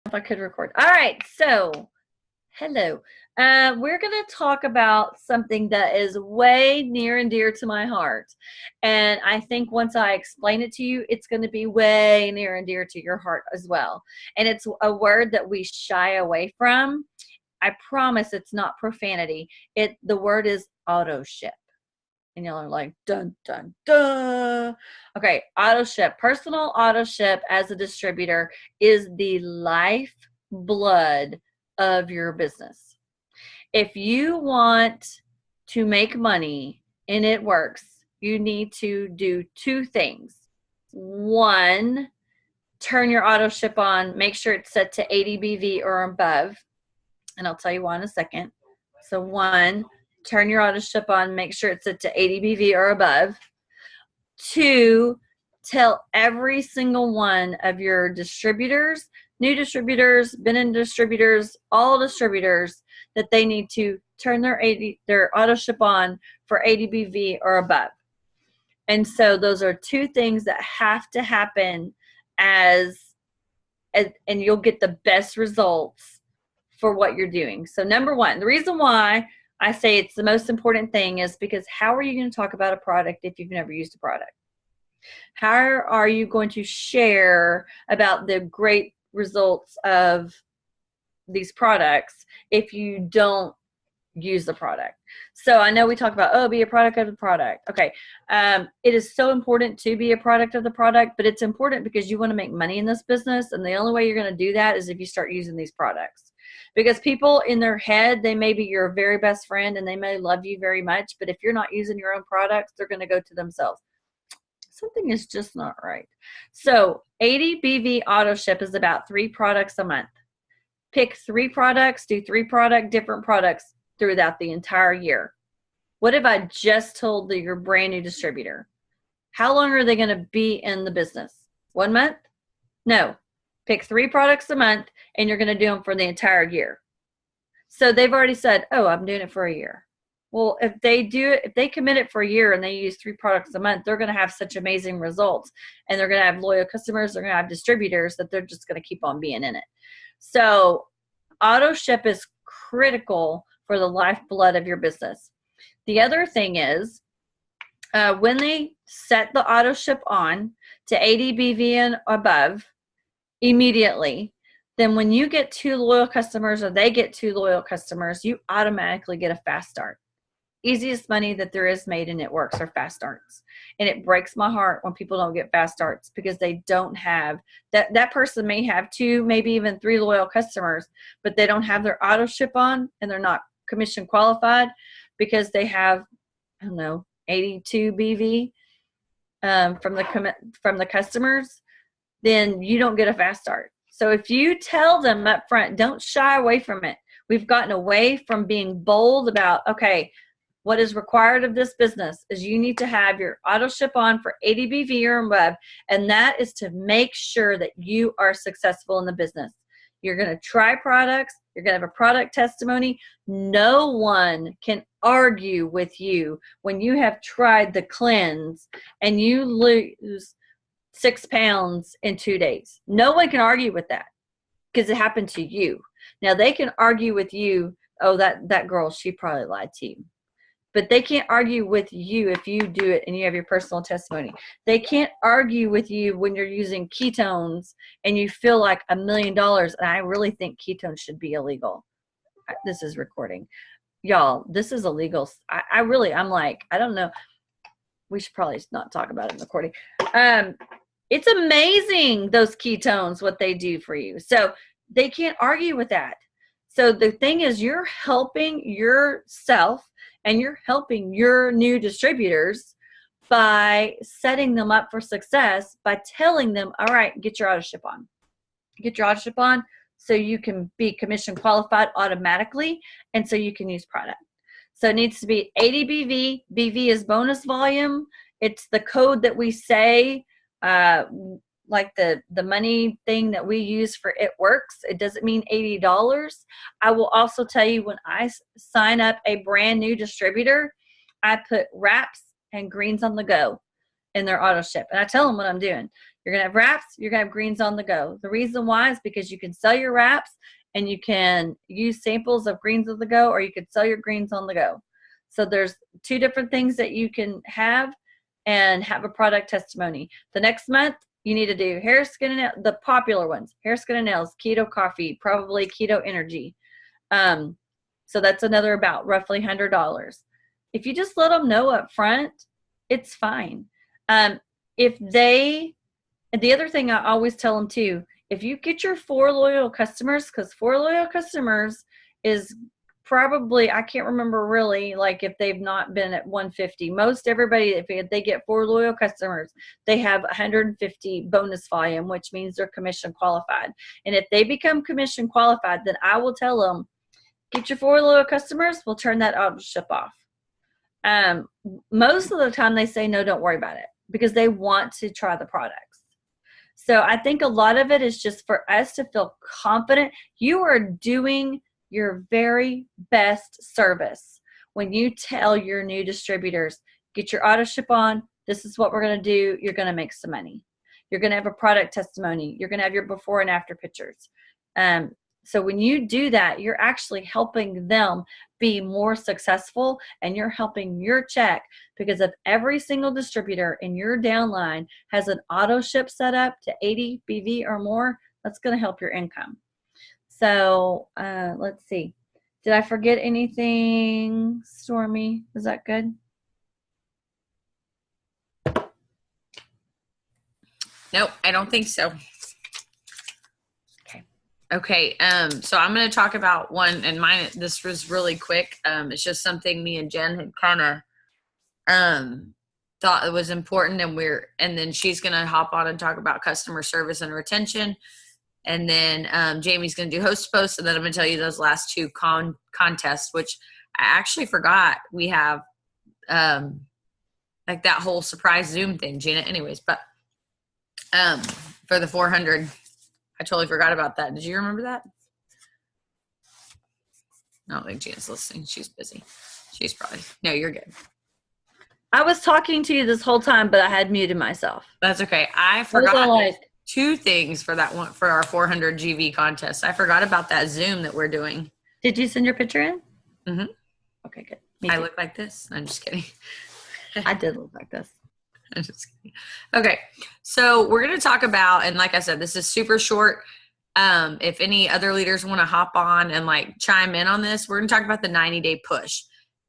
If I could record. All right, so hello. We're going to talk about something that is way near and dear to my heart. And I think once I explain it to you, it's going to be way near and dear to your heart as well. And it's a word that we shy away from. I promise it's not profanity. The word is auto ship. And y'all are like, dun, dun, dun. Okay, auto ship. Personal auto ship as a distributor is the lifeblood of your business. If you want to make money and it works, you need to do two things. One, turn your auto ship on, make sure it's set to 80 BV or above. And I'll tell you why in a second. So one, turn your auto ship on, make sure it's set to 80 BV or above. Two, tell every single one of your distributors, new distributors, been-in distributors, all distributors, that they need to turn their auto ship on for 80 BV or above. And so those are two things that have to happen and you'll get the best results for what you're doing. So number one, the reason why I say it's the most important thing is because how are you going to talk about a product if you've never used a product? How are you going to share about the great results of these products if you don't use the product? So I know we talk about, oh, be a product of the product. Okay. It is so important to be a product of the product, but it's important because you want to make money in this business. And the only way you're going to do that is if you start using these products. Because people in their head, they may be your very best friend and they may love you very much, but if you're not using your own products, they're going to go to themselves. Something is just not right. So 80 BV auto ship is about 3 products a month. Pick 3 products, do 3 different products throughout the entire year. What if I just told your brand new distributor? How long are they going to be in the business? 1 month? No. Pick 3 products a month and you're going to do them for the entire year. So they've already said, oh, I'm doing it for a year. Well, if they commit it for a year and they use 3 products a month, they're going to have such amazing results and they're going to have loyal customers. They're going to have distributors that they're just going to keep on being in it. So auto ship is critical for the lifeblood of your business. The other thing is when they set the auto ship on to 80 BV and above immediately, then when you get 2 loyal customers or they get 2 loyal customers, you automatically get a fast start. Easiest money that there is made and it works are fast starts. And it breaks my heart when people don't get fast starts because they don't have that person may have 2, maybe even 3 loyal customers, but they don't have their auto ship on and they're not commission qualified because they have, I don't know, 82 BV from the customers, then you don't get a fast start. So if you tell them up front, don't shy away from it. We've gotten away from being bold about, okay, what is required of this business is you need to have your auto ship on for 80 BV or above, and that is to make sure that you are successful in the business. You're going to try products. You're going to have a product testimony. No one can argue with you when you have tried the cleanse and you lose 6 pounds in 2 days. No one can argue with that because it happened to you. Now they can argue with you, oh, that girl, she probably lied to you. But they can't argue with you if you do it and you have your personal testimony. They can't argue with you when you're using ketones and you feel like $1 million. And I really think ketones should be illegal. This is recording. Y'all, this is illegal. I'm like, I don't know. We should probably not talk about it in recording. It's amazing, those ketones, what they do for you. So they can't argue with that. So the thing is, you're helping yourself and you're helping your new distributors by setting them up for success by telling them, all right, get your auto ship on. Get your auto ship on so you can be commission qualified automatically and so you can use product. So it needs to be 80 BV. BV is bonus volume. It's the code that we say, like the money thing that we use for It Works. It doesn't mean $80. I will also tell you, when I sign up a brand new distributor, I put wraps and greens on the go. in their auto ship. And I tell them what I'm doing. You're going to have wraps, you're going to have greens on the go. The reason why is because you can sell your wraps and you can use samples of greens on the go, or you could sell your greens on the go. So there's 2 different things that you can have and have a product testimony. The next month, you need to do hair, skin, and nails, the popular ones, hair, skin, and nails, keto coffee, probably keto energy. So that's another about roughly $100. If you just let them know up front, it's fine. If they, and the other thing I always tell them too, if you get your 4 loyal customers, because 4 loyal customers is probably, I can't remember really, like if they've not been at 150. Most everybody, if they get 4 loyal customers, they have 150 bonus volume, which means they're commission qualified. And if they become commission qualified, then I will tell them, get your 4 loyal customers, we'll turn that auto ship off. Most of the time they say, no, don't worry about it, because they want to try the products. So I think a lot of it is just for us to feel confident. You are doing your very best service when you tell your new distributors, get your auto ship on, this is what we're going to do, you're going to make some money. You're going to have a product testimony. You're going to have your before and after pictures. So when you do that, you're actually helping them be more successful, and you're helping your check, because if every single distributor in your downline has an auto ship set up to 80 BV or more, that's going to help your income. So let's see. Did I forget anything, Stormy? Is that good? Nope, I don't think so. Okay, so I'm going to talk about one, and mine, this was really quick. It's just something me and Jen had kind of thought it was important, and then she's going to hop on and talk about customer service and retention. And then Jamie's going to do host posts, and then I'm going to tell you those last 2 contests, which I actually forgot we have, like that whole surprise Zoom thing, Gina. Anyways, but for the 400, I totally forgot about that. Did you remember that? I don't think Gina's listening. She's busy. She's probably, no, you're good. I was talking to you this whole time, but I had muted myself. That's okay. I forgot 2 things for that one, for our 400 GV contest. I forgot about that Zoom that we're doing. Did you send your picture in? Mm-hmm. Okay, good. I look like this. I'm just kidding. I did look like this. I'm just kidding. Okay, so we're going to talk about, and like I said, this is super short. If any other leaders want to hop on and like chime in on this, we're going to talk about the 90-day push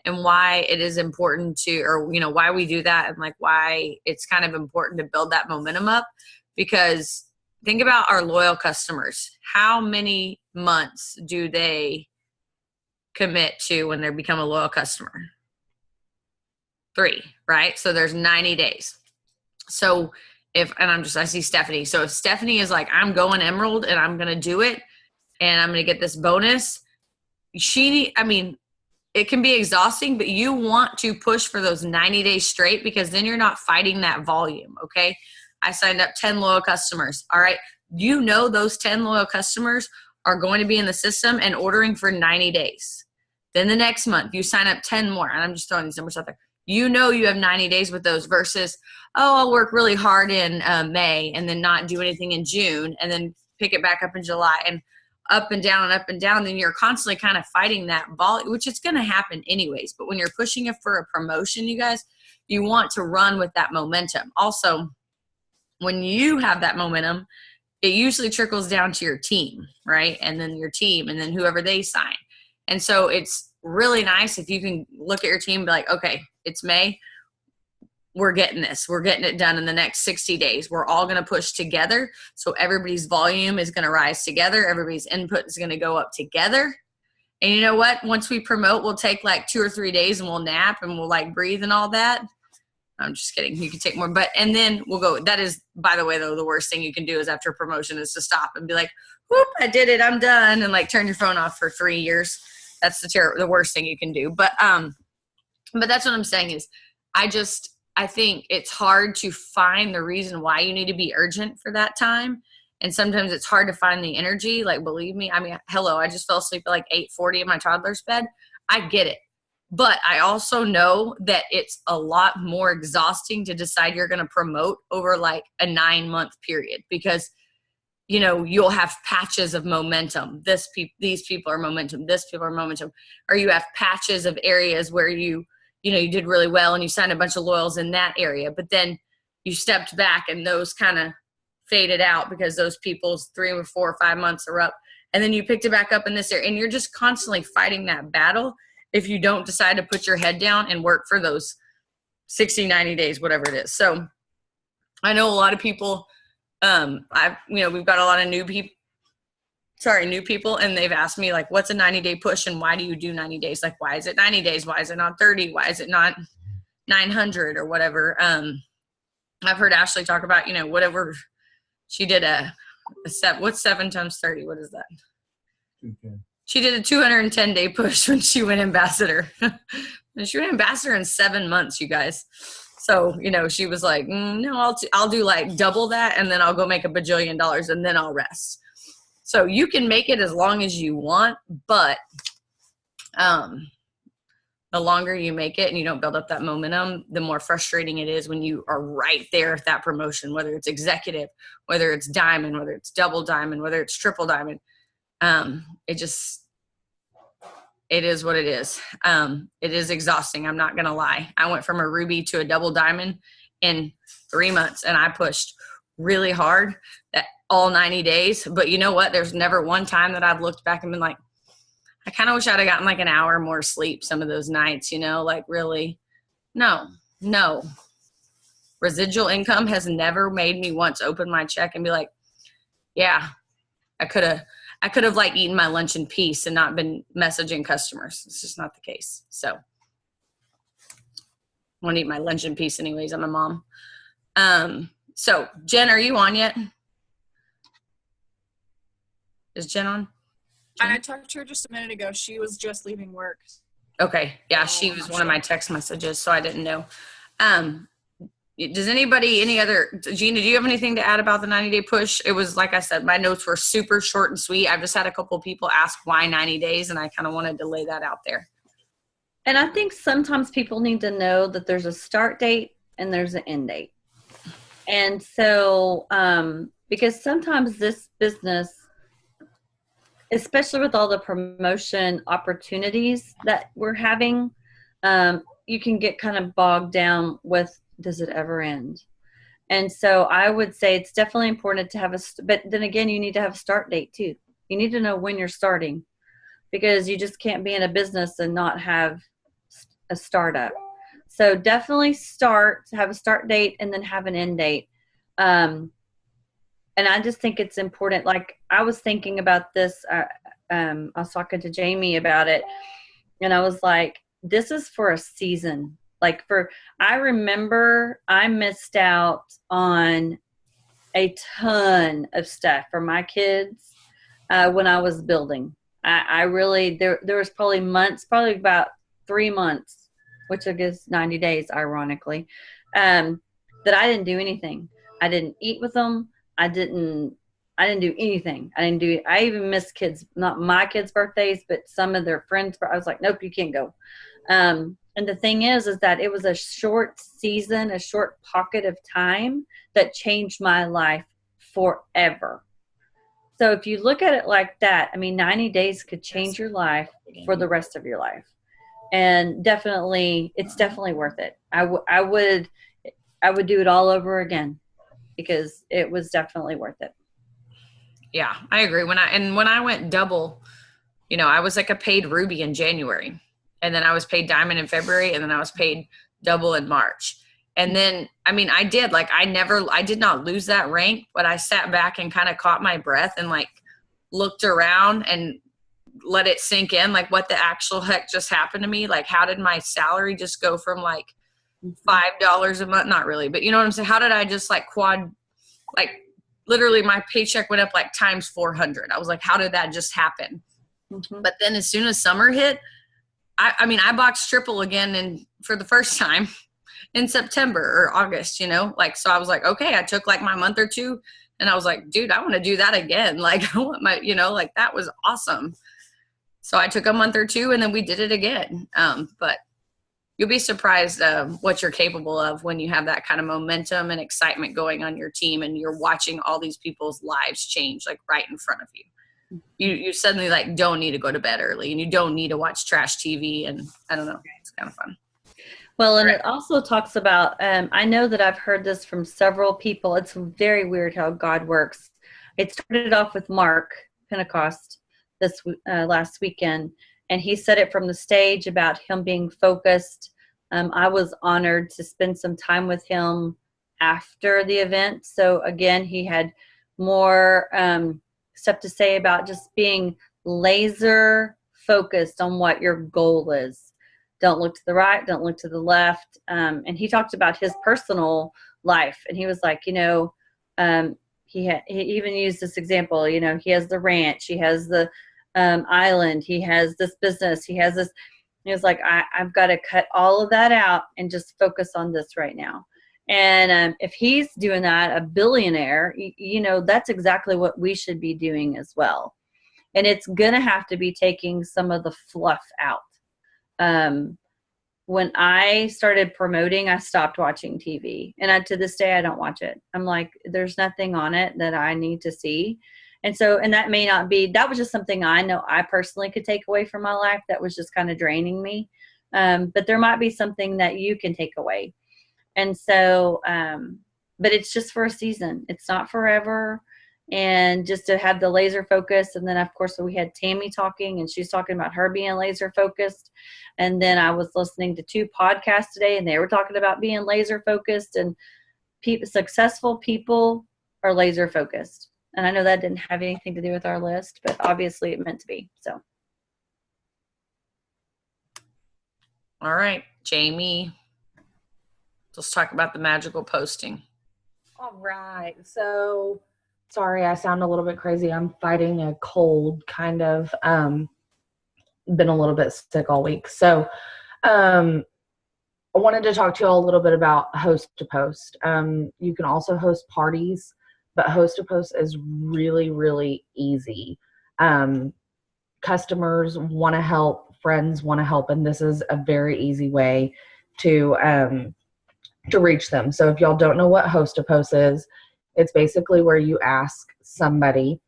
and why it is important to, or, you know, why we do that, and like why it's kind of important to build that momentum up. Because think about our loyal customers. How many months do they commit to when they become a loyal customer? 3, right? So there's 90 days. So I see Stephanie. So if Stephanie is like, I'm going Emerald and I'm going to do it and I'm going to get this bonus, it can be exhausting, but you want to push for those 90 days straight, because then you're not fighting that volume. Okay. I signed up 10 loyal customers. All right. You know, those 10 loyal customers are going to be in the system and ordering for 90 days. Then the next month you sign up 10 more, and I'm just throwing these numbers out there. You know, you have 90 days with those versus, oh, I'll work really hard in May and then not do anything in June and then pick it back up in July, and up and down and up and down. Then you're constantly kind of fighting that volume, which is going to happen anyways. But when you're pushing it for a promotion, you guys, you want to run with that momentum. Also, when you have that momentum, it usually trickles down to your team, right? And then your team, and then whoever they sign. And so it's really nice if you can look at your team and be like, okay, it's May. We're getting this. We're getting it done in the next 60 days. We're all going to push together. So everybody's volume is going to rise together. Everybody's input is going to go up together. And you know what? Once we promote, we'll take like 2 or 3 days and we'll nap and we'll like breathe and all that. I'm just kidding. You can take more, and then we'll go. That is, by the way, though, the worst thing you can do is after a promotion is to stop and be like, whoop, I did it. I'm done. And like turn your phone off for 3 years. That's the worst thing you can do. But that's what I'm saying is I think it's hard to find the reason why you need to be urgent for that time. And sometimes it's hard to find the energy. Like, believe me, I mean, hello, I just fell asleep at like 8:40 in my toddler's bed. I get it. But I also know that it's a lot more exhausting to decide you're going to promote over like a 9-month period, because you'll have patches of momentum. These people are momentum. This people are momentum. Or you have patches of areas where you did really well and you signed a bunch of loyals in that area, but then you stepped back and those kind of faded out because those people's 3 or 4 or 5 months are up. And then you picked it back up in this area, and you're just constantly fighting that battle if you don't decide to put your head down and work for those 60, 90 days, whatever it is. So I know a lot of people, we've got a lot of new people, and they've asked me like, what's a 90-day push and why do you do 90 days? Like, why is it 90 days? Why is it not 30? Why is it not 900 or whatever? I've heard Ashley talk about, whatever she did what's 7 times 30? What is that? 210. She did a 210-day push when she went ambassador. And she went ambassador in 7 months, you guys. So, she was like, no, I'll do like double that, and then I'll go make $1 bajillion, and then I'll rest. So you can make it as long as you want, but the longer you make it and you don't build up that momentum, the more frustrating it is when you are right there at that promotion, whether it's executive, whether it's diamond, whether it's double diamond, whether it's triple diamond. It is what it is. It is exhausting. I'm not going to lie. I went from a ruby to a double diamond in 3 months, and I pushed really hard that all 90 days. But you know what? There's never one time that I've looked back and been like, I kind of wish I'd have gotten like an hour more sleep some of those nights, like really. No. Residual income has never made me once open my check and be like, yeah, I could have like eaten my lunch in peace and not been messaging customers. It's just not the case. So I want to eat my lunch in peace anyways. I'm a mom. So Jen, are you on yet? Is Jen on? I talked to her just a minute ago. She was just leaving work. Okay. Yeah, she was one of my text messages, so I didn't know. Does Gina, do you have anything to add about the 90-day push? It was, like I said, my notes were super short and sweet. I've just had a couple of people ask why 90 days, and I kind of wanted to lay that out there. And I think sometimes people need to know that there's a start date and there's an end date. And so, because sometimes this business, especially with all the promotion opportunities that we're having, you can get kind of bogged down with, does it ever end? And so I would say it's definitely important to have but then again, you need to have a start date too. You need to know when you're starting, because you just can't be in a business and not have a startup. So definitely have a start date and then have an end date. And I just think it's important. Like, I was thinking about this. I was talking to Jamie about it, and I was like, this is for a season. I remember I missed out on a ton of stuff for my kids when I was building. I really, there was probably about 3 months, which I guess 90 days, ironically, that I didn't do anything. I didn't eat with them. I didn't do anything. I even missed not my kids' birthdays, but some of their friends. I was like, nope, you can't go. And the thing is that it was a short season, a short pocket of time that changed my life forever. So if you look at it like that, 90 days could change your life for the rest of your life. And it's definitely worth it. I would do it all over again, because it was definitely worth it. Yeah, I agree. When I went double, I was like a paid ruby in January, and then I was paid diamond in February, and then I was paid double in March. And then, I did not lose that rank, but I sat back and kind of caught my breath and like looked around and let it sink in. Like, what the actual heck just happened to me? Like, how did my salary just go from like $5 a month? Not really, but you know what I'm saying? How did I just literally my paycheck went up like times 400. I was like, how did that just happen? Mm-hmm. But then as soon as summer hit, I boxed triple again for the first time in September or August, so I was like, okay, I took like my month or two, and I was like, dude, I want to do that again. Like, I want that was awesome. So I took a month or two and then we did it again. But you'll be surprised what you're capable of when you have that kind of momentum and excitement going on your team and you're watching all these people's lives change like right in front of you. You suddenly like don't need to go to bed early and you don't need to watch trash TV, and I don't know, it's kind of fun. Well, and it also talks about, I know that I've heard this from several people. It's very weird how God works. It started off with Mark Pentecost this last weekend, and he said it from the stage about him being focused. I was honored to spend some time with him after the event. So again, he had more stuff to say about just being laser focused on what your goal is. Don't look to the right, don't look to the left. And he talked about his personal life, and he was like, he even used this example. He has the ranch, he has the island, he has this business, he has this. He was like, I've got to cut all of that out and just focus on this right now. And if he's doing that, a billionaire, that's exactly what we should be doing as well. And it's going to have to be taking some of the fluff out. When I started promoting, I stopped watching TV, and to this day, I don't watch it. I'm like, there's nothing on it that I need to see. And that may not be, that was just something I know I personally could take away from my life that was just kind of draining me. But there might be something that you can take away. And so, but it's just for a season. It's not forever. And just to have the laser focus. And then of course we had Tammy talking, and she's talking about her being laser focused. And then I was listening to 2 podcasts today, and they were talking about being laser focused, and successful people are laser focused. And I know that didn't have anything to do with our list, but obviously it meant to be. So. All right, Jamie, let's talk about the magical posting. All right. So sorry, I sound a little bit crazy. I'm fighting a cold, kind of. Been a little bit sick all week. So I wanted to talk to you all a little bit about host to post. You can also host parties, but host to post is really, really easy. Customers want to help, friends want to help, and this is a very easy way to reach them. So if y'all don't know what host to post is, it's basically where you ask somebody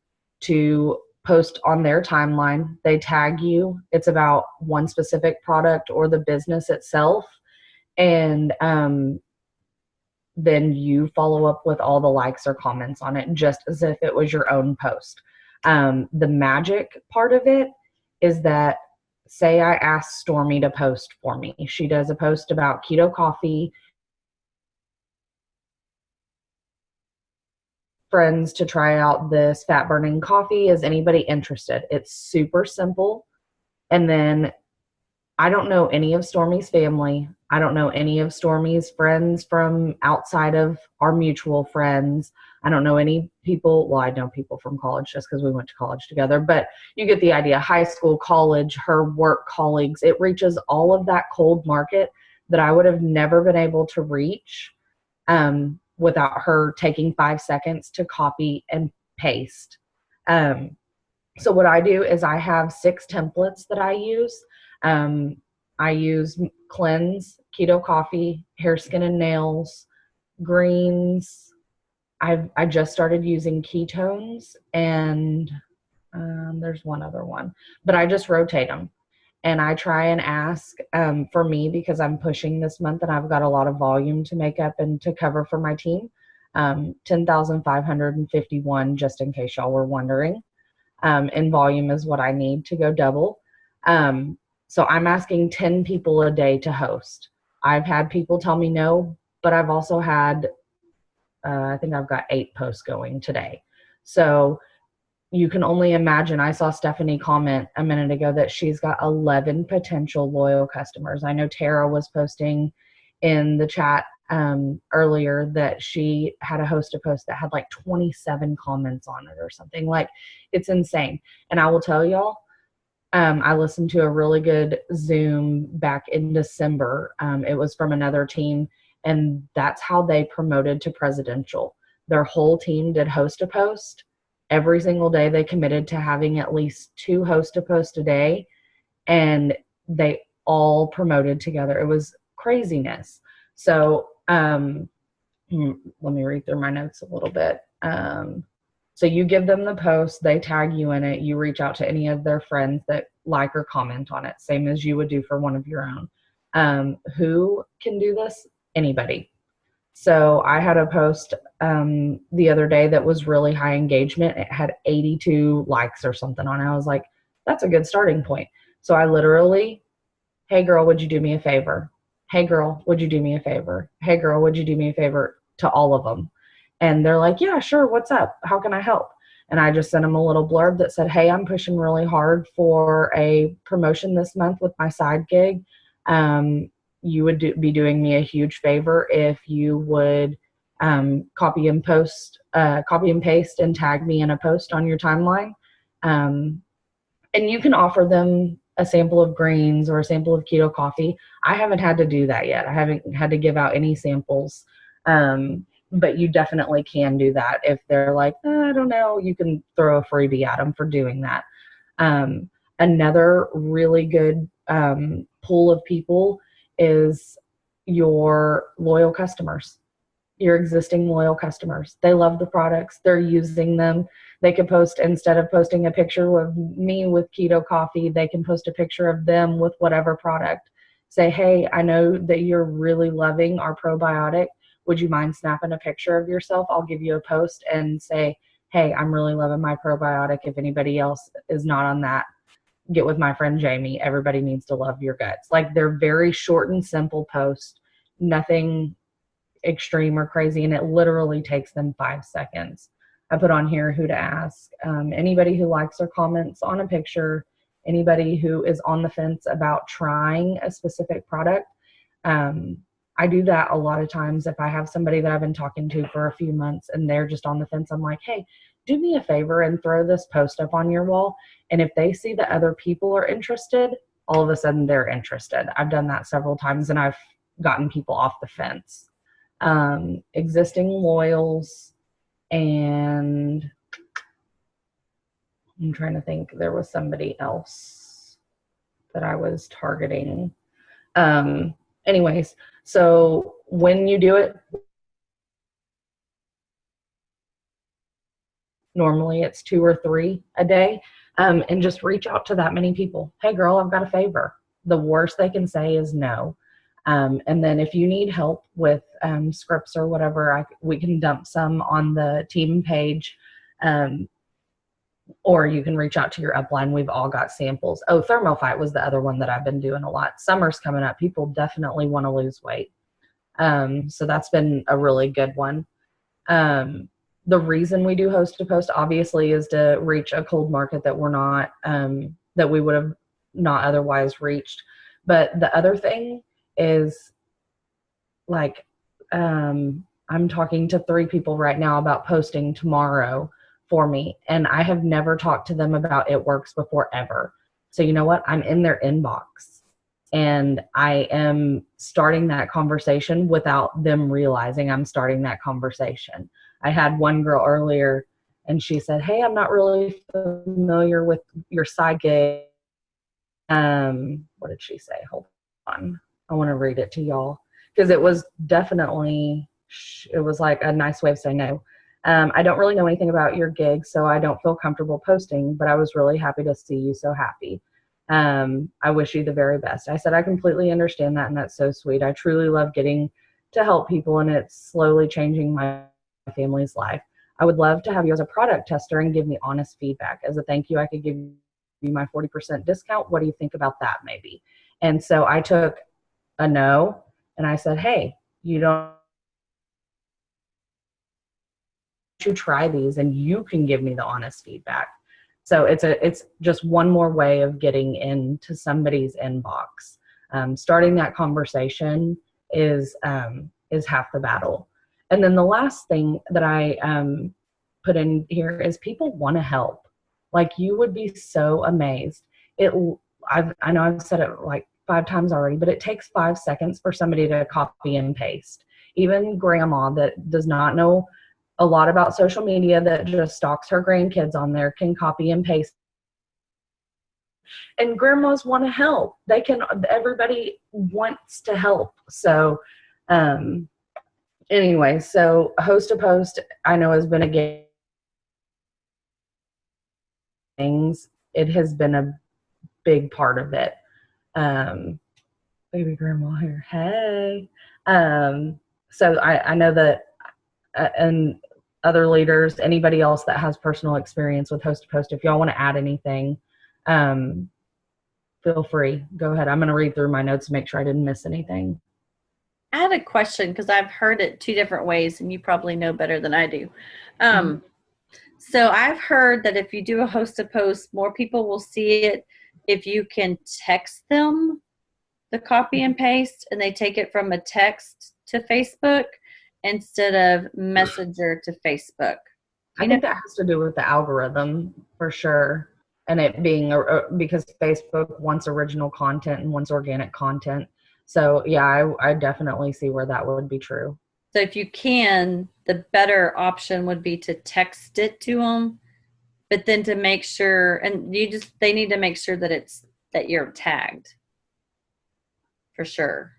to post on their timeline. They tag you. It's about one specific product or the business itself. And then you follow up with all the likes or comments on it, just as if it was your own post. The magic part of it is that, say I ask Stormy to post for me. She does a post about keto coffee, friends to try out this fat burning coffee. Is anybody interested? It's super simple. And then I don't know any of Stormy's family. I don't know any of Stormy's friends from outside of our mutual friends. I don't know any people. Well, I know people from college just because we went to college together, but you get the idea. High school, college, her work colleagues. It reaches all of that cold market that I would have never been able to reach without her taking 5 seconds to copy and paste. So what I do is I have 6 templates that I use. I use cleanse, keto coffee, hair, skin, and nails, greens. I just started using ketones, and there's one other one, but I just rotate them. And I try and ask for me, because I'm pushing this month and I've got a lot of volume to make up and to cover for my team. 10,551, just in case y'all were wondering. And volume is what I need to go double. So I'm asking 10 people a day to host. I've had people tell me no, but I've also had, I think I've got 8 posts going today. So you can only imagine. I saw Stephanie comment a minute ago that she's got 11 potential loyal customers. I know Tara was posting in the chat earlier that she had a host a post that had like 27 comments on it or something. Like, it's insane. And I will tell y'all, I listened to a really good Zoom back in December. It was from another team, and that's how they promoted to presidential. Their whole team did host a post, every single day they committed to having at least 2 host to post a day, and they all promoted together. It was craziness. So let me read through my notes a little bit. So you give them the post, they tag you in it, you reach out to any of their friends that like or comment on it, same as you would do for one of your own. Who can do this? Anybody. So I had a post the other day that was really high engagement. It had 82 likes or something on it. I was like, that's a good starting point. So I literally, hey girl, would you do me a favor? Hey girl, would you do me a favor? Hey girl, would you do me a favor? To all of them. And they're like, yeah, sure. What's up? How can I help? And I just sent them a little blurb that said, hey, I'm pushing really hard for a promotion this month with my side gig. You would be doing me a huge favor if you would copy and paste and tag me in a post on your timeline. And you can offer them a sample of greens or a sample of keto coffee. I haven't had to do that yet. I haven't had to give out any samples. But you definitely can do that. If they're like, I don't know, you can throw a freebie at them for doing that. Another really good pool of people is your loyal customers, your existing loyal customers. They love the products. They're using them. They could post, instead of posting a picture of me with keto coffee, they can post a picture of them with whatever product. Say, hey, I know that you're really loving our probiotic. Would you mind snapping a picture of yourself? I'll give you a post and say, hey, I'm really loving my probiotic. If anybody else is not on that, get with my friend Jamie. Everybody needs to love your guts. Like, they're very short and simple posts, nothing extreme or crazy, and it literally takes them 5 seconds. I put on here who to ask. Anybody who likes or comments on a picture, anybody who is on the fence about trying a specific product. I do that a lot of times. If I have somebody that I've been talking to for a few months and they're just on the fence, I'm like, hey, do me a favor and throw this post up on your wall. And if they see that other people are interested, all of a sudden they're interested. I've done that several times and I've gotten people off the fence. Existing loyals, and I'm trying to think, there was somebody else that I was targeting. Anyways, so when you do it, normally it's 2 or 3 a day, and just reach out to that many people. Hey girl, I've got a favor. The worst they can say is no. And then if you need help with scripts or whatever, we can dump some on the team page, or you can reach out to your upline. We've all got samples. Oh, Thermophyte was the other one that I've been doing a lot. Summer's coming up. People definitely want to lose weight. So that's been a really good one. The reason we do host to post obviously is to reach a cold market that we're not, that we would have not otherwise reached. But the other thing is, like, I'm talking to 3 people right now about posting tomorrow for me, and I have never talked to them about It Works before, ever. So you know what? I'm in their inbox and I am starting that conversation without them realizing I'm starting that conversation. I had one girl earlier and she said, hey, I'm not really familiar with your side gig. What did she say? Hold on. I want to read it to y'all because it was definitely, it was like a nice way of saying no. I don't really know anything about your gig, so I don't feel comfortable posting, but I was really happy to see you so happy. I wish you the very best. I said, I completely understand that, and that's so sweet. I truly love getting to help people, and it's slowly changing my family's life. I would love to have you as a product tester and give me honest feedback. As a thank you, I could give you my 40% discount. What do you think about that, maybe? And so I took a no, and I said, hey, you don't to try these and you can give me the honest feedback. So it's just one more way of getting into somebody's inbox. Starting that conversation is half the battle. And then the last thing that I put in here is people want to help. Like, you would be so amazed. I know I've said it like 5 times already, but it takes 5 seconds for somebody to copy and paste. Even grandma that does not know a lot about social media that just stalks her grandkids on there can copy and paste. And grandmas want to help. Everybody wants to help. So, anyway, so host to post, I know has been a game. It has been a big part of it. Baby grandma here. Hey. So I know that, and other leaders, anybody else that has personal experience with host to post, if y'all want to add anything, feel free. Go ahead. I'm going to read through my notes to make sure I didn't miss anything. I had a question because I've heard it two different ways, and you probably know better than I do. So I've heard that if you do a host to post, more people will see it if you can text them the copy and paste, and they take it from a text to Facebook instead of Messenger to Facebook. I think that has to do with the algorithm for sure. And it being because Facebook wants original content and wants organic content. So yeah, I definitely see where that would be true. So if you can, the better option would be to text it to them, but then to make sure, and they need to make sure that you're tagged for sure.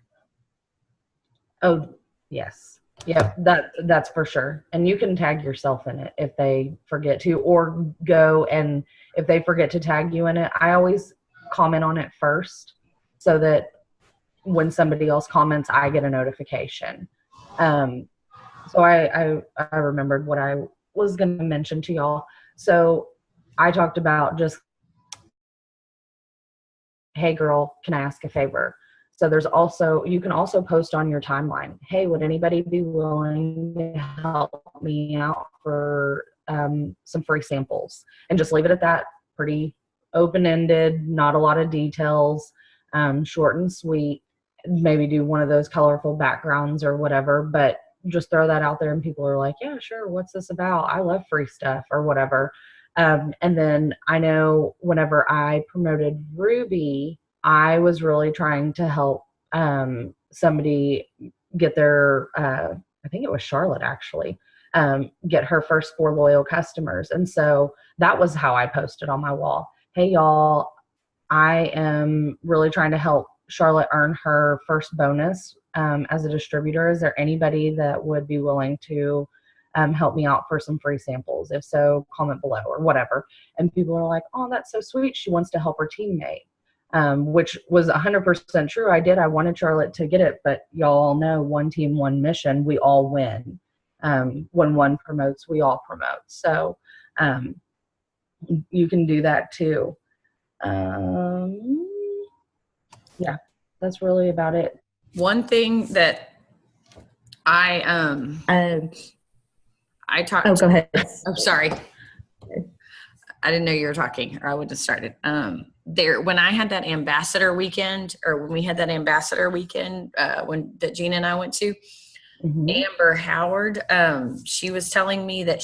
Oh, yes. Yep, that's for sure. And you can tag yourself in it if they forget to, or go, and if they forget to tag you in it, I always comment on it first so that when somebody else comments, I get a notification. So I remembered what I was going to mention to y'all. So I talked about just, hey girl, can I ask a favor? So you can also post on your timeline, hey, would anybody be willing to help me out for some free samples? And just leave it at that, pretty open-ended, not a lot of details, short and sweet. Maybe do one of those colorful backgrounds or whatever, but just throw that out there and people are like, yeah, sure, what's this about? I love free stuff or whatever. And then I know whenever I promoted Ruby, I was really trying to help somebody get their, I think it was Charlotte actually, get her first 4 loyal customers. And so that was how I posted on my wall. Hey, y'all, I am really trying to help Charlotte earn her first bonus as a distributor. Is there anybody that would be willing to help me out for some free samples? If so, comment below or whatever. And people are like, oh, that's so sweet. She wants to help her teammate, which was 100% true. I wanted Charlotte to get it, but y'all all know one team, one mission, we all win. When one promotes, we all promote. So you can do that too. Yeah, that's really about it. One thing that I talked. Oh, go ahead. I'm sorry. I didn't know you were talking, or I wouldn't have started. When I had that ambassador weekend, or when we had that ambassador weekend, that Gina and I went to, Amber Howard, she was telling me that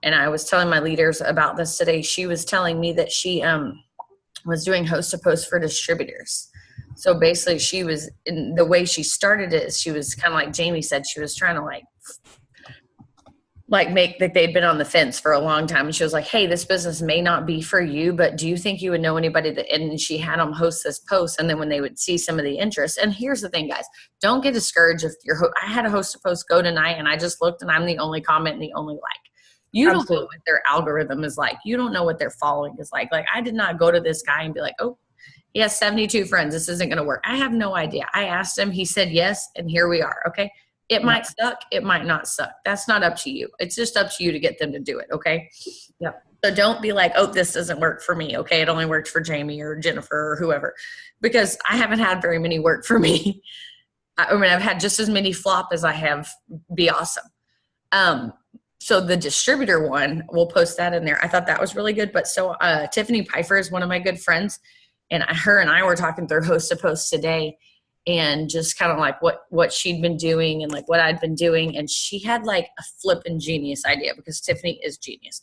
and I was telling my leaders about this today. She was telling me that she was doing host to post for distributors. So basically she was, in the way she started it, she was kind of like Jamie said, she was trying to make that they'd been on the fence for a long time. And she was like, hey, this business may not be for you, but do you think you would know anybody that, and she had them host this post. And then when they would see some of the interest, and here's the thing, guys, don't get discouraged if I had a host to post go tonight and I just looked and I'm the only comment and the only like. You don't know what their algorithm is like. You don't know what their following is like. Like, I did not go to this guy and be like, oh, he has 72 friends. This isn't going to work. I have no idea. I asked him. He said yes, and here we are. Okay. It might suck. It might not suck. That's not up to you. It's just up to you to get them to do it. Okay. Yep. So don't be like, oh, this doesn't work for me. Okay. It only worked for Jamie or Jennifer or whoever, because I haven't had very many work for me. I mean, I've had just as many flop as I have be awesome. So the distributor one, we'll post that in there. I thought that was really good. But so Tiffany Pfeiffer is one of my good friends, and her and I were talking through host to post today, and just kind of like what she'd been doing and like what I'd been doing. And she had like a flippin' genius idea, because Tiffany is genius.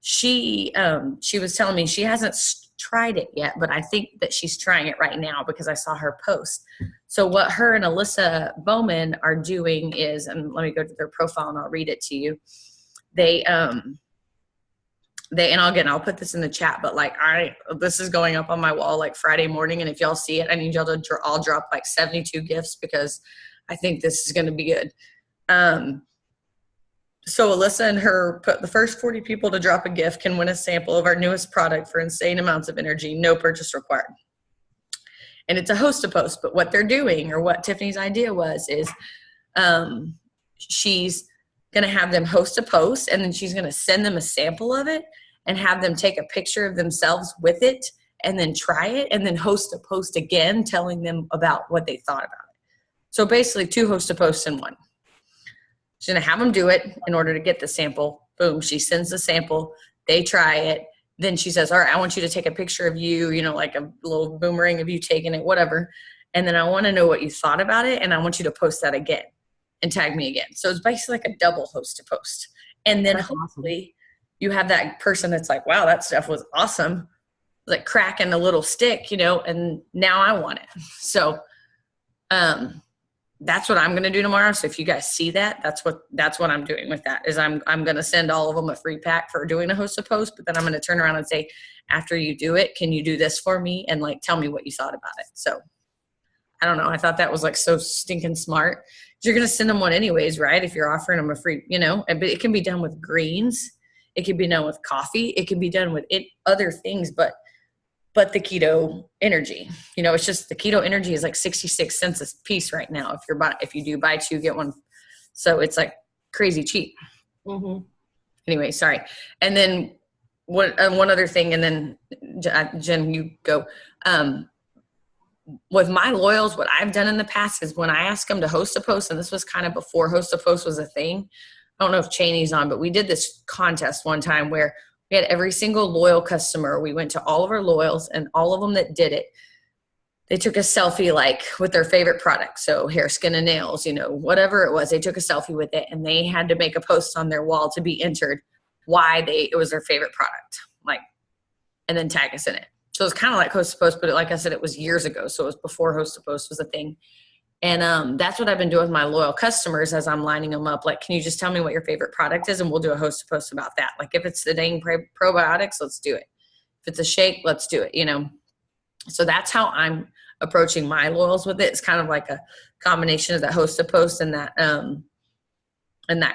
she was telling me she hasn't tried it yet, but I think that she's trying it right now because I saw her post. So what her and Alyssa Bowman are doing is, and let me go to their profile and I'll read it to you. They and I'll put this in the chat, but like, this is going up on my wall like Friday morning. And if y'all see it, I need y'all to I'll drop like 72 gifts because I think this is going to be good. So Alyssa and her put the first 40 people to drop a gift can win a sample of our newest product for insane amounts of energy, no purchase required. And it's a host a post, but what they're doing, or what Tiffany's idea was, is she's going to have them host a post, and then she's going to send them a sample of it and have them take a picture of themselves with it and then try it and then host a post again telling them about what they thought about it. So basically 2 host a posts in one. She's going to have them do it in order to get the sample. Boom. She sends the sample. They try it. Then she says, all right, I want you to take a picture of you, like a little boomerang of you taking it, whatever. And then I want to know what you thought about it. And I want you to post that again and tag me again. So it's basically like a double host to post. And then hopefully you have that person that's like, wow, that stuff was awesome. Like cracking a little stick, and now I want it. So, that's what I'm going to do tomorrow. So if you guys see that, that's what I'm doing with that is I'm going to send all of them a free pack for doing a host a post, but then I'm going to turn around and say, after you do it, can you do this for me? And like, tell me what you thought about it. So I don't know. I thought that was like so stinking smart. You're going to send them one anyways, right? If you're offering them a free, but it can be done with greens. It can be done with coffee. It can be done with other things, but the keto energy, it's just the keto energy is like 66 cents a piece right now. If you do buy 2, get 1. So it's like crazy cheap. Mm-hmm. Anyway, sorry. And then one other thing, and then Jen, you go. With my loyals, what I've done in the past is when I ask them to host a post, and this was kind of before host a post was a thing. I don't know if Cheney's on, but we did this contest one time where we had every single loyal customer. We went to all of our loyals, and all of them that did it, they took a selfie like with their favorite product. So hair, skin, and nails, whatever it was, they took a selfie with it, and they had to make a post on their wall to be entered why it was their favorite product, and then tag us in it. So it's kind of like host a post, but like I said, it was years ago. So it was before host a post was a thing. And that's what I've been doing with my loyal customers as I'm lining them up. Like, can you just tell me what your favorite product is? And we'll do a host post about that. Like if it's the dang probiotics, let's do it. If it's a shake, let's do it, So that's how I'm approaching my loyals with it. It's kind of like a combination of that host a post and that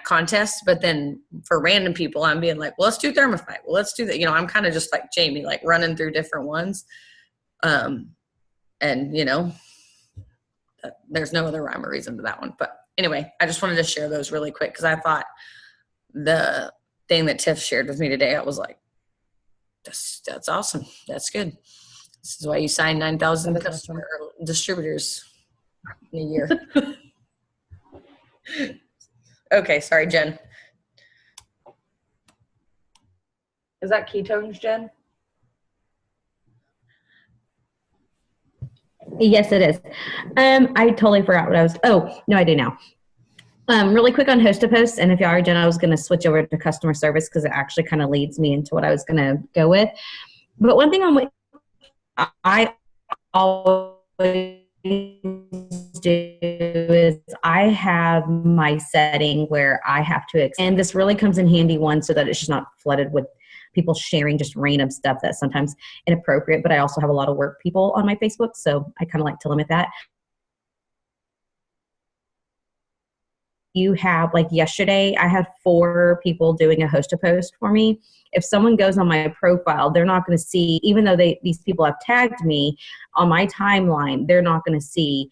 contest. But then for random people, I'm being like, well, let's do Thermophyte. Well, let's do that. I'm kind of just like Jamie, like running through different ones. There's no other rhyme or reason to that one. But anyway, I just wanted to share those really quick because I thought the thing that Tiff shared with me today, I was like, that's awesome. That's good. This is why you sign 9,000 customer distributors in a year. Okay, sorry, Jen. Is that ketones, Jen? Yes, it is. I totally forgot what I was. Oh, no, I do now. Really quick on host to post, and if y'all are done, I was going to switch over to customer service because it actually kind of leads me into what I was going to go with. But one thing on what I always do is I have my setting where I have to, and this really comes in handy, one, so that it's just not flooded with people sharing just random stuff that's sometimes inappropriate, but I also have a lot of work people on my Facebook, so I kind of like to limit that. You have, like yesterday, I had 4 people doing a host to post for me. If someone goes on my profile, they're not going to see, even though these people have tagged me on my timeline, they're not going to see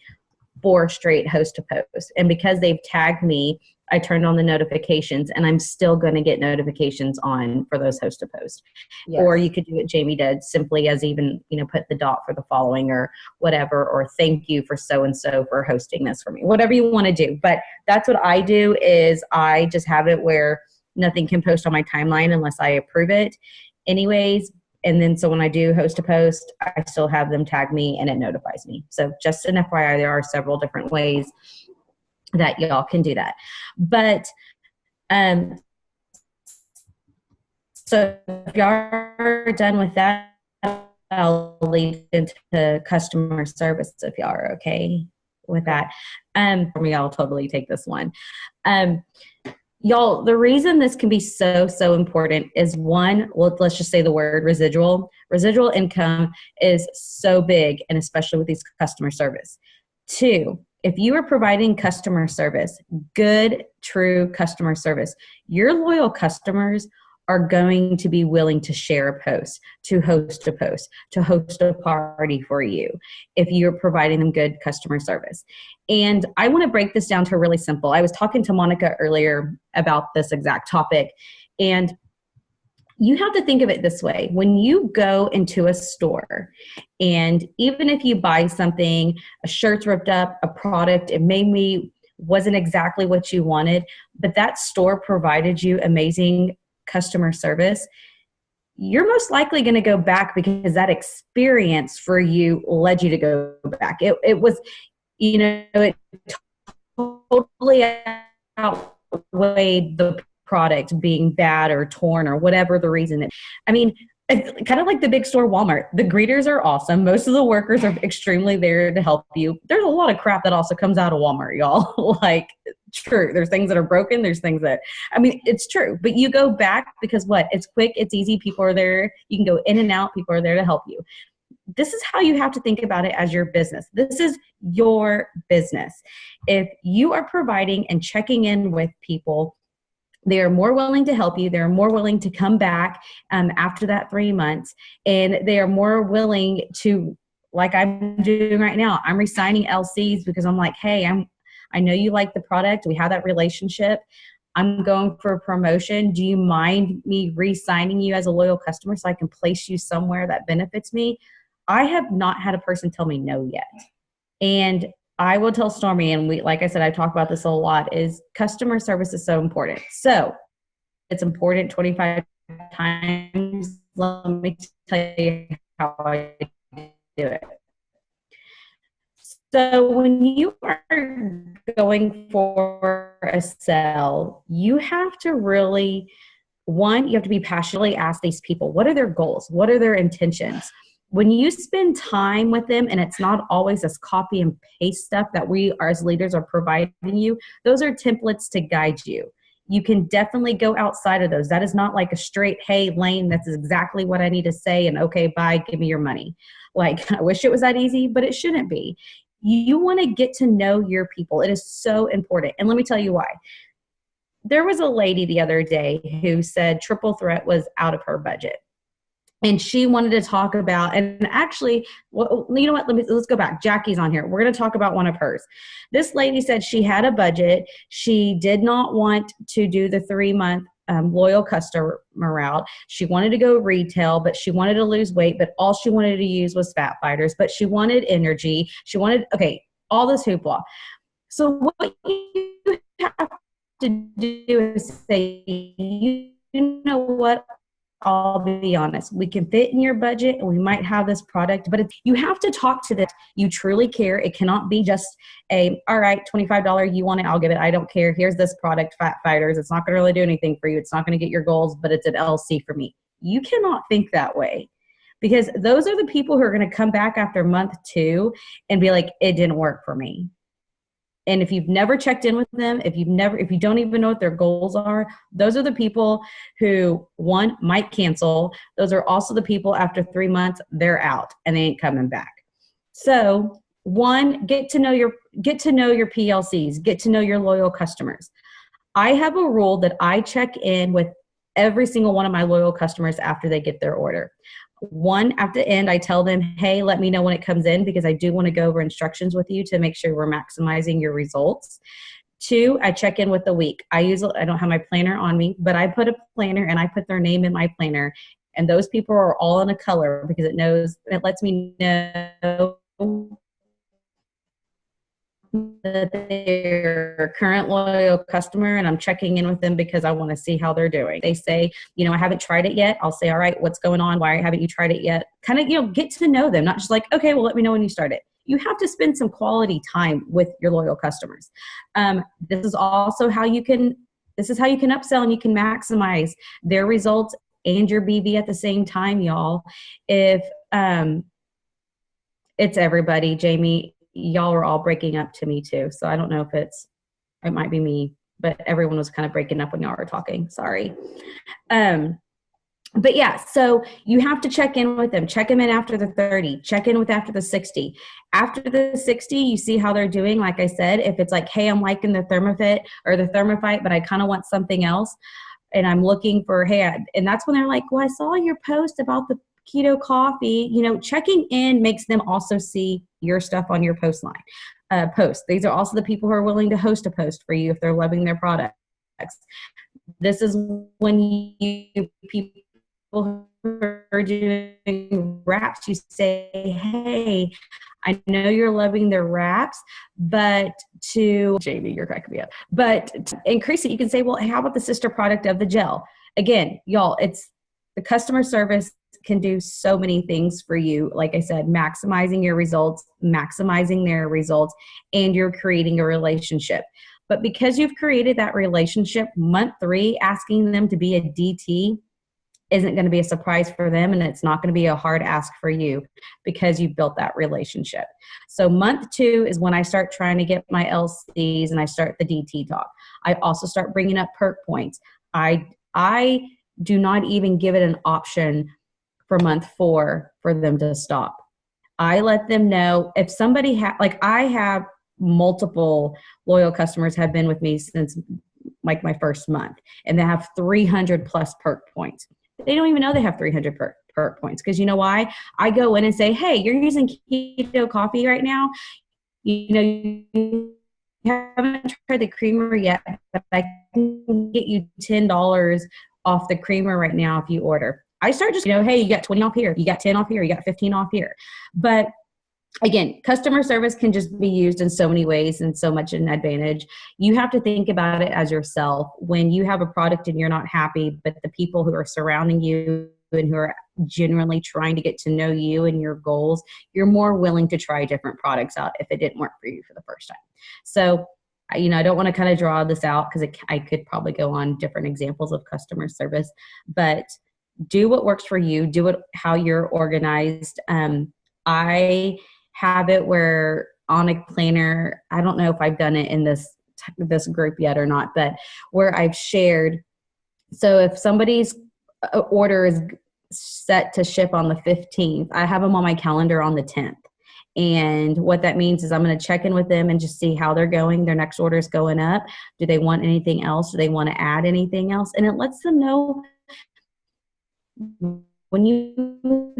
4 straight host to post. And because they've tagged me, I turned on the notifications, and I'm still going to get notifications on for those host to post. Yes. Or you could do what Jamie did, simply as even, put the dot for the following or whatever, or thank you for so-and-so for hosting this for me, whatever you want to do. But that's what I do, is I just have it where nothing can post on my timeline unless I approve it anyways. And then so when I do host a post, I still have them tag me and it notifies me. So just an FYI, there are several different ways that y'all can do that. But So if y'all are done with that, I'll lead into customer service if y'all are okay with that. For me, I'll totally take this one. Y'all, the reason this can be so important is one, well, let's just say the word residual. Residual income is so big, and especially with these customer service. Two, if you are providing customer service, good, true customer service, your loyal customers are going to be willing to share a post, to host a party for you if you're providing them good customer service. And I want to break this down to really simple. I was talking to Monica earlier about this exact topic, and you have to think of it this way. When you go into a store, and even if you buy something, a shirt's ripped up, a product, it maybe wasn't exactly what you wanted, but that store provided you amazing customer service, you're most likely going to go back because that experience for you led you to go back. It was, it totally outweighed the product being bad or torn or whatever the reason. It's kind of like the big store Walmart. The greeters are awesome. Most of the workers are extremely there to help you. There's a lot of crap that also comes out of Walmart, y'all. Like, true. There's things that are broken. There's things that, it's true. But you go back because what? It's quick. It's easy. People are there. You can go in and out. People are there to help you. This is how you have to think about it as your business. This is your business. If you are providing and checking in with people, they are more willing to help you. They're more willing to come back after that 3 months. And they are more willing to, like I'm doing right now, I'm re-signing LCs because I'm like, hey, I know you like the product. We have that relationship. I'm going for a promotion. Do you mind me re-signing you as a loyal customer so I can place you somewhere that benefits me? I have not had a person tell me no yet. And I will tell Stormy, and like I said, I talk about this a lot, is customer service is so important. So it's important 25 times. Let me tell you how I do it. So when you are going for a sell, you have to really, one, you have to be passionately ask these people, what are their goals? What are their intentions? When you spend time with them, and it's not always this copy and paste stuff that we as leaders are providing you, those are templates to guide you. You can definitely go outside of those. That is not like a straight, hey, Lane, that's exactly what I need to say, and okay, bye, give me your money. Like, I wish it was that easy, but it shouldn't be. You want to get to know your people. It is so important. And let me tell you why. There was a lady the other day who said Triple Threat was out of her budget. And she wanted to talk about, and actually, well, you know what, let's go back. Jackie's on here. We're going to talk about one of hers. This lady said she had a budget. She did not want to do the 3-month loyal customer route. She wanted to go retail, but she wanted to lose weight, but all she wanted to use was fat fighters, but she wanted energy. She wanted, okay, all this hoopla. So what you have to do is say, you know what? I'll be honest, we can fit in your budget and we might have this product, but you have to talk to that you truly care. It cannot be just all right, $25, you want it, I'll give it. I don't care. Here's this product, Fat Fighters. It's not going to really do anything for you. It's not going to get your goals, but it's an LC for me. You cannot think that way, because those are the people who are going to come back after month 2 and be like, it didn't work for me. And if you've never checked in with them, if you don't even know what their goals are, those are the people who, one, might cancel. Those are also the people after 3 months, they're out and they ain't coming back. So one, get to know your PLCs, get to know your loyal customers. I have a rule that I check in with every single one of my loyal customers after they get their order. One, at the end, I tell them, hey, let me know when it comes in, because I do want to go over instructions with you to make sure we're maximizing your results. 2, I check in with the week. I don't have my planner on me, but I put a planner and I put their name in my planner. And those people are all in a color because it lets me know that they're a current loyal customer, and I'm checking in with them because I want to see how they're doing. They say, I haven't tried it yet. I'll say, all right, what's going on? Why haven't you tried it yet? Kind of, get to know them, not just like, okay, well, let me know when you start it. You have to spend some quality time with your loyal customers. This is how you can upsell and you can maximize their results and your BB at the same time, y'all. If it's everybody, Jamie, y'all were all breaking up to me too. So I don't know if it might be me, but everyone was kind of breaking up when y'all were talking. Sorry. But yeah, so you have to check in with them. Check them in after the 30. Check in with after the 60. After the 60, you see how they're doing. Like I said, if it's like, hey, I'm liking the Thermofit or the Thermophyte, but I kind of want something else, and I'm looking for, and that's when they're like, well, I saw your post about the keto coffee. Checking in makes them also see your stuff on your post. These are also the people who are willing to host a post for you if they're loving their products. This is when you people who are doing wraps, you say, hey, I know you're loving their wraps, but Jamie, you're cracking me up. But to increase it, you can say, well, how about the sister product of the gel? Again, y'all, it's the customer service can do so many things for you. Like I said, maximizing your results, maximizing their results, and you're creating a relationship. But because you've created that relationship, month 3, asking them to be a DT isn't going to be a surprise for them, and it's not going to be a hard ask for you because you've built that relationship. So month 2 is when I start trying to get my LCs and I start the DT talk. I also start bringing up perk points. I do not even give it an option for month 4 for them to stop. I let them know if somebody I have multiple loyal customers have been with me since like my first month, and they have 300 plus perk points. They don't even know they have 300 perk points, because you know why? I go in and say, hey, you're using keto coffee right now. You haven't tried the creamer yet, but I can get you $10 off the creamer right now if you order. I start just, hey, you got 20 off here, you got 10 off here, you got 15 off here. But again, customer service can just be used in so many ways and so much an advantage. You have to think about it as yourself. When you have a product and you're not happy, but the people who are surrounding you and who are genuinely trying to get to know you and your goals, you're more willing to try different products out if it didn't work for you for the first time. So, I don't want to kind of draw this out because I could probably go on different examples of customer service, but do what works for you. Do it how you're organized. I have it where on a planner, I don't know if I've done it in this group yet or not, but where I've shared. So if somebody's order is set to ship on the 15th, I have them on my calendar on the 10th. And what that means is I'm going to check in with them and just see how they're going. Their next order is going up. Do they want anything else? Do they want to add anything else? And it lets them know when you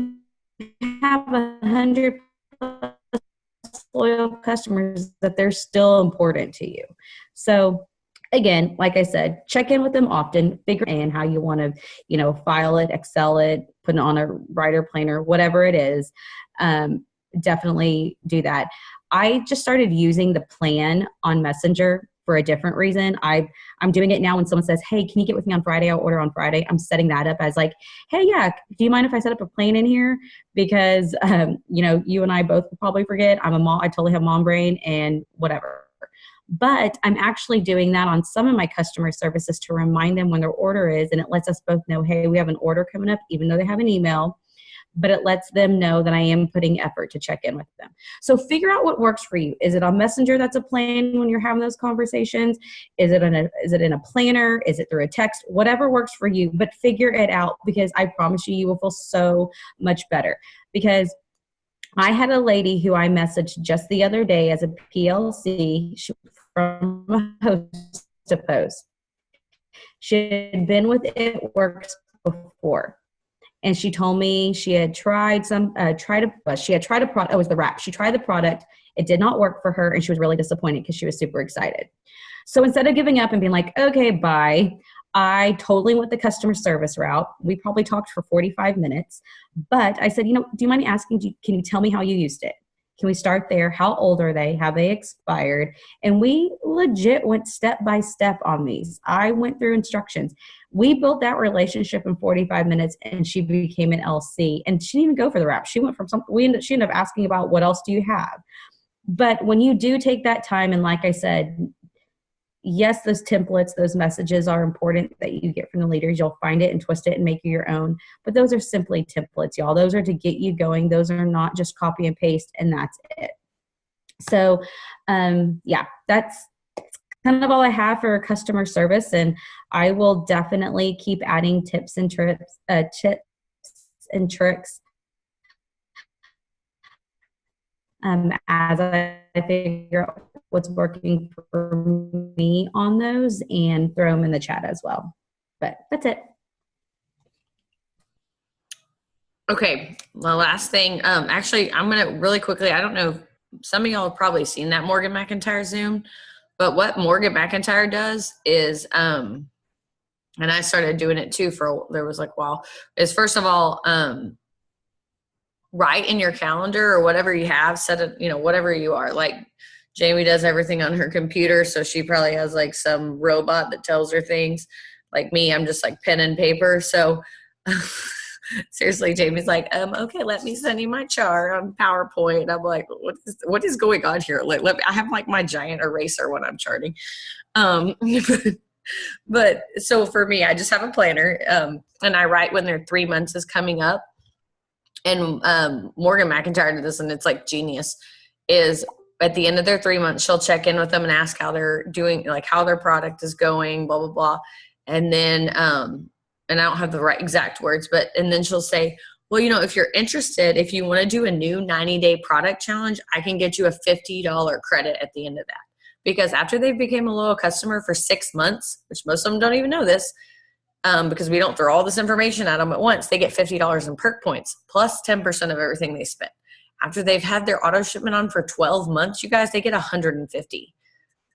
have 100 plus loyal customers that they're still important to you. So again, like I said, check in with them often, figure in how you want to, file it, Excel it, put it on a writer planner, whatever it is. Definitely do that. I just started using the plan on Messenger for a different reason. I'm doing it now when someone says, hey, can you get with me on Friday? I'll order on Friday. I'm setting that up as like, hey, yeah, do you mind if I set up a plan in here? Because, you and I both will probably forget. I'm a mom. I totally have mom brain and whatever. But I'm actually doing that on some of my customer services to remind them when their order is, and it lets us both know, hey, we have an order coming up, even though they have an email. But it lets them know that I am putting effort to check in with them. So figure out what works for you. Is it on Messenger that's a plan when you're having those conversations? Is it in a planner? Is it through a text? Whatever works for you, but figure it out, because I promise you will feel so much better. Because I had a lady who I messaged just the other day as a PLC from a host to post. She had been with It Works before. And she told me she had tried a product. It was the wrap. She tried the product. It did not work for her. And she was really disappointed because she was super excited. So instead of giving up and being like, okay, bye, I totally went the customer service route. We probably talked for 45 minutes. But I said, do you mind me asking, can you tell me how you used it? Can we start there? How old are they? Have they expired? And we legit went step by step on these. I went through instructions. We built that relationship in 45 minutes, and she became an LC. And she didn't even go for the wrap. She went from something. She ended up asking about what else do you have. But when you do take that time, and like I said, yes, those templates, those messages are important that you get from the leaders. You'll find it and twist it and make it your own. But those are simply templates, y'all. Those are to get you going. Those are not just copy and paste and that's it. So, yeah, that's kind of all I have for customer service. And I will definitely keep adding tips and tricks as I figure out what's working for me on those and throw them in the chat as well. But that's it. Okay, the last thing, actually, I'm going to really quickly, I don't know, some of y'all have probably seen that Morgan McIntyre Zoom, but what Morgan McIntyre does is, and I started doing it too there was like, wow, is first of all, write in your calendar or whatever you have, set it, whatever you are. Like Jamie does everything on her computer, so she probably has like some robot that tells her things. Like me, I'm just like pen and paper. So seriously, Jamie's like, okay, let me send you my chart on PowerPoint. I'm like, what is going on here? I have like my giant eraser when I'm charting. But so for me, I just have a planner, and I write when their 3 months is coming up. And Morgan McIntyre did this, and it's like genius, is at the end of their 3 months, she'll check in with them and ask how they're doing, like how their product is going, blah, blah, blah. And then, and I don't have the right exact words, and then she'll say, well, if you're interested, if you want to do a new 90-day product challenge, I can get you a $50 credit at the end of that. Because after they became a loyal customer for 6 months, which most of them don't even know this, because we don't throw all this information at them at once, they get $50 in perk points plus 10% of everything they spent. After they've had their auto shipment on for 12 months, you guys, they get $150.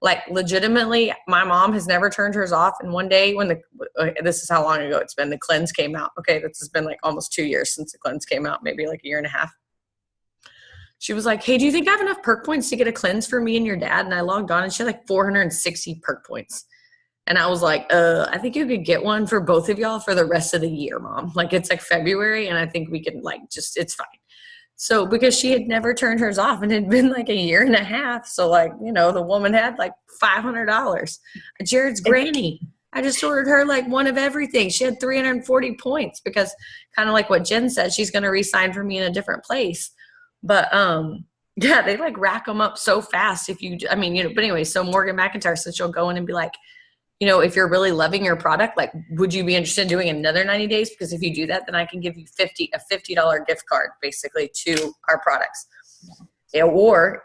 Like legitimately, my mom has never turned hers off. And one day when this is how long ago it's been, the cleanse came out. Okay, this has been like almost 2 years since the cleanse came out, maybe like a year and a half. She was like, hey, do you think I have enough perk points to get a cleanse for me and your dad? And I logged on and she had like 460 perk points. And I was like, I think you could get one for both of y'all for the rest of the year, Mom. Like it's like February and I think we can it's fine. So because she had never turned hers off and it had been like a year and a half. So like, the woman had like $500. Jared's granny, I just ordered her like one of everything. She had 340 points because kind of like what Jen said, she's going to re-sign for me in a different place. But yeah, they like rack them up so fast but anyway, so Morgan McIntyre said she'll go in and be like, if you're really loving your product, like, would you be interested in doing another 90 days? Because if you do that, then I can give you a $50 gift card basically to our products. Or,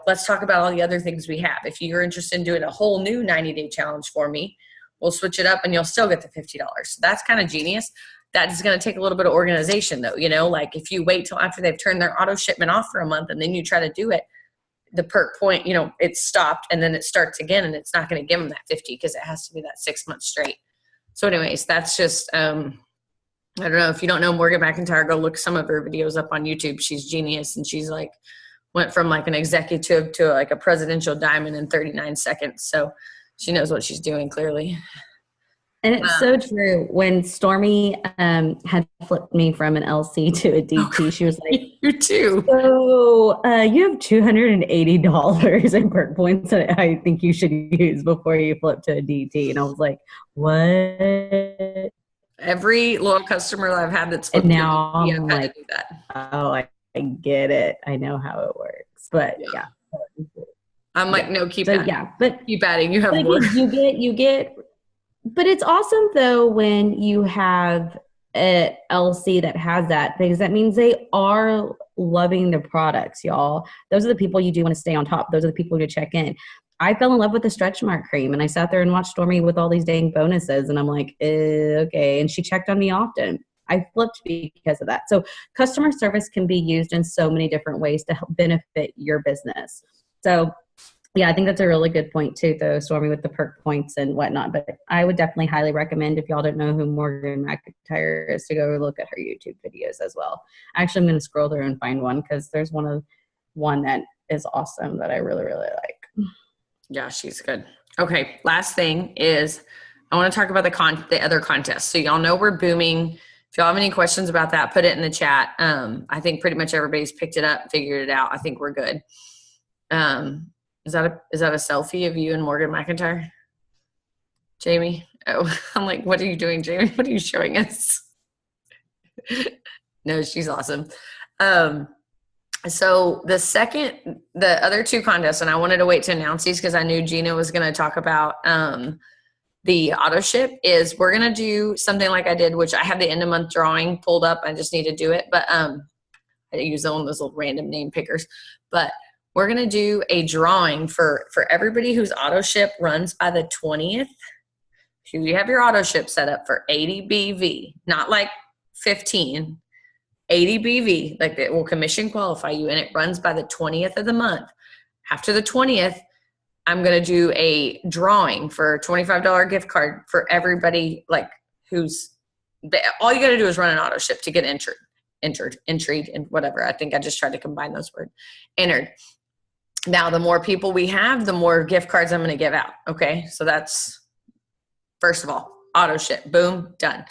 let's talk about all the other things we have. If you're interested in doing a whole new 90-day challenge for me, we'll switch it up and you'll still get the $50. So that's kind of genius. That is going to take a little bit of organization though. Like if you wait till after they've turned their auto shipment off for a month and then you try to do it, the perk point, it's stopped and then it starts again and it's not going to give them that 50 because it has to be that 6 months straight. So anyways, that's just, I don't know if you don't know Morgan McIntyre, go look some of her videos up on YouTube. She's genius. And she's like, went from like an executive to like a presidential diamond in 39 seconds. So she knows what she's doing clearly. And it's so true. When Stormy had flipped me from an LC to a DT, she was like, you too. So you have $280 in perk points that I think you should use before you flip to a DT. And I was like, what? Every loyal customer that I've had that's flipped and now to a DT, I'm I've had like, to do that. Oh, I get it. I know how it works. But yeah. I'm like, no, keep adding. Yeah, but keep adding. You have but more. Again, you get. But it's awesome though when you have a LC that has that, because that means they are loving the products, y'all. Those are the people you do want to stay on top. Those are the people who check in. I fell in love with the stretch mark cream and I sat there and watched Stormy with all these dang bonuses and I'm like, okay. And she checked on me often. I flipped because of that. So customer service can be used in so many different ways to help benefit your business. So yeah, I think that's a really good point too, though, Stormy, with the perk points and whatnot. But I would definitely highly recommend, if y'all don't know who Morgan McIntyre is, to go look at her YouTube videos as well. Actually, I'm going to scroll there and find one because there's one that is awesome that I really, really like. Yeah, she's good. Okay, last thing is I want to talk about the other contests. So y'all know we're booming. If y'all have any questions about that, put it in the chat. I think pretty much everybody's picked it up, figured it out. I think we're good. Is that a selfie of you and Morgan McIntyre? Jamie? Oh, I'm like, what are you doing, Jamie? What are you showing us? No, she's awesome. So the other two contests, and I wanted to wait to announce these because I knew Gina was going to talk about the auto ship, is we're going to do something like I did, which I have the end of month drawing pulled up. I just need to do it. But I use one of those little random name pickers. But we're going to do a drawing for everybody whose auto ship runs by the 20th. So you have your auto ship set up for 80 BV, not like 15, 80 BV, like it will commission qualify you, and it runs by the 20th of the month. After the 20th, I'm going to do a drawing for a $25 gift card for everybody, like who's, all you got to do is run an auto ship to get entered, and whatever. I think I just tried to combine those words. Entered. Now, the more people we have, the more gift cards I'm going to give out. Okay. So that's, first of all, auto ship, boom, done.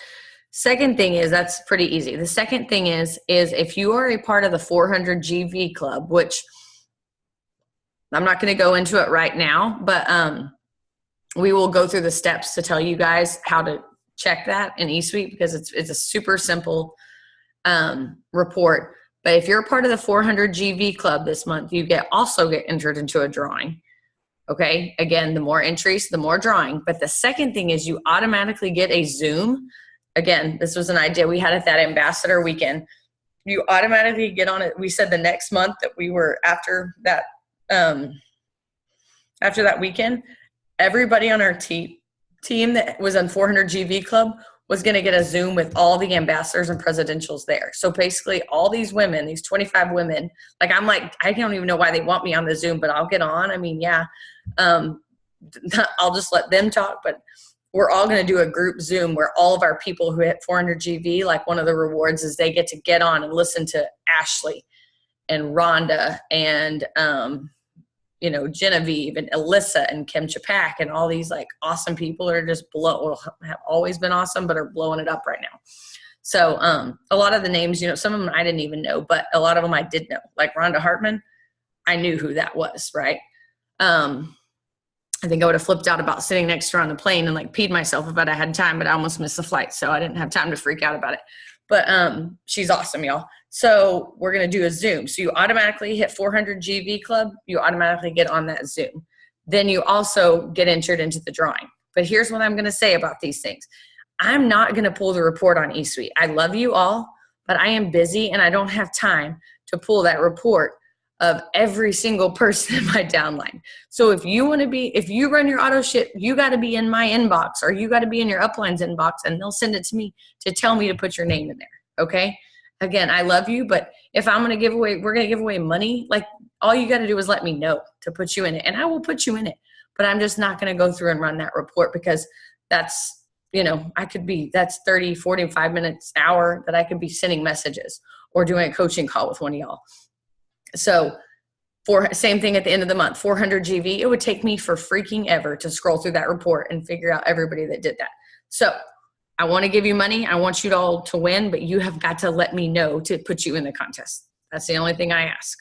Second thing is, that's pretty easy. The second thing is if you are a part of the 400 GV club, which I'm not going to go into it right now, but we will go through the steps to tell you guys how to check that in eSuite, because it's a super simple report. But if you're a part of the 400 GV club this month, you also get entered into a drawing. Okay. Again, the more entries, the more drawing. But the second thing is you automatically get a Zoom. Again, this was an idea we had at that ambassador weekend. You automatically get on it. We said the next month that we were after that weekend, everybody on our team that was on 400 GV club was going to get a Zoom with all the ambassadors and presidentials there. So basically all these women, these 25 women, like I'm like, I don't even know why they want me on the Zoom, but I'll get on. I mean, yeah, I'll just let them talk, but we're all going to do a group Zoom where all of our people who hit 400 GV, like one of the rewards is they get to get on and listen to Ashley and Rhonda and, Genevieve and Alyssa and Kim Chapak and all these like awesome people are just have always been awesome, but are blowing it up right now. So a lot of the names, some of them I didn't even know, but a lot of them I did know. Like Rhonda Hartman, I knew who that was, right? I think I would have flipped out about sitting next to her on the plane and like peed myself if I had time, but I almost missed the flight, so I didn't have time to freak out about it. But she's awesome, y'all. So we're going to do a Zoom. So you automatically hit 400 GV club. You automatically get on that Zoom. Then you also get entered into the drawing. But here's what I'm going to say about these things. I'm not going to pull the report on eSuite. I love you all, but I am busy and I don't have time to pull that report of every single person in my downline. So if you run your auto ship, you got to be in my inbox, or you got to be in your upline's inbox, and they'll send it to me to tell me to put your name in there. Okay. Again, I love you, but if we're going to give away money, like all you got to do is let me know to put you in it, and I will put you in it. But I'm just not going to go through and run that report, because that's 30, 45 minutes, hour that I could be sending messages or doing a coaching call with one of y'all. So same thing at the end of the month, 400 GV, it would take me for freaking ever to scroll through that report and figure out everybody that did that. So I want to give you money. I want you all to win, but you have got to let me know to put you in the contest. That's the only thing I ask.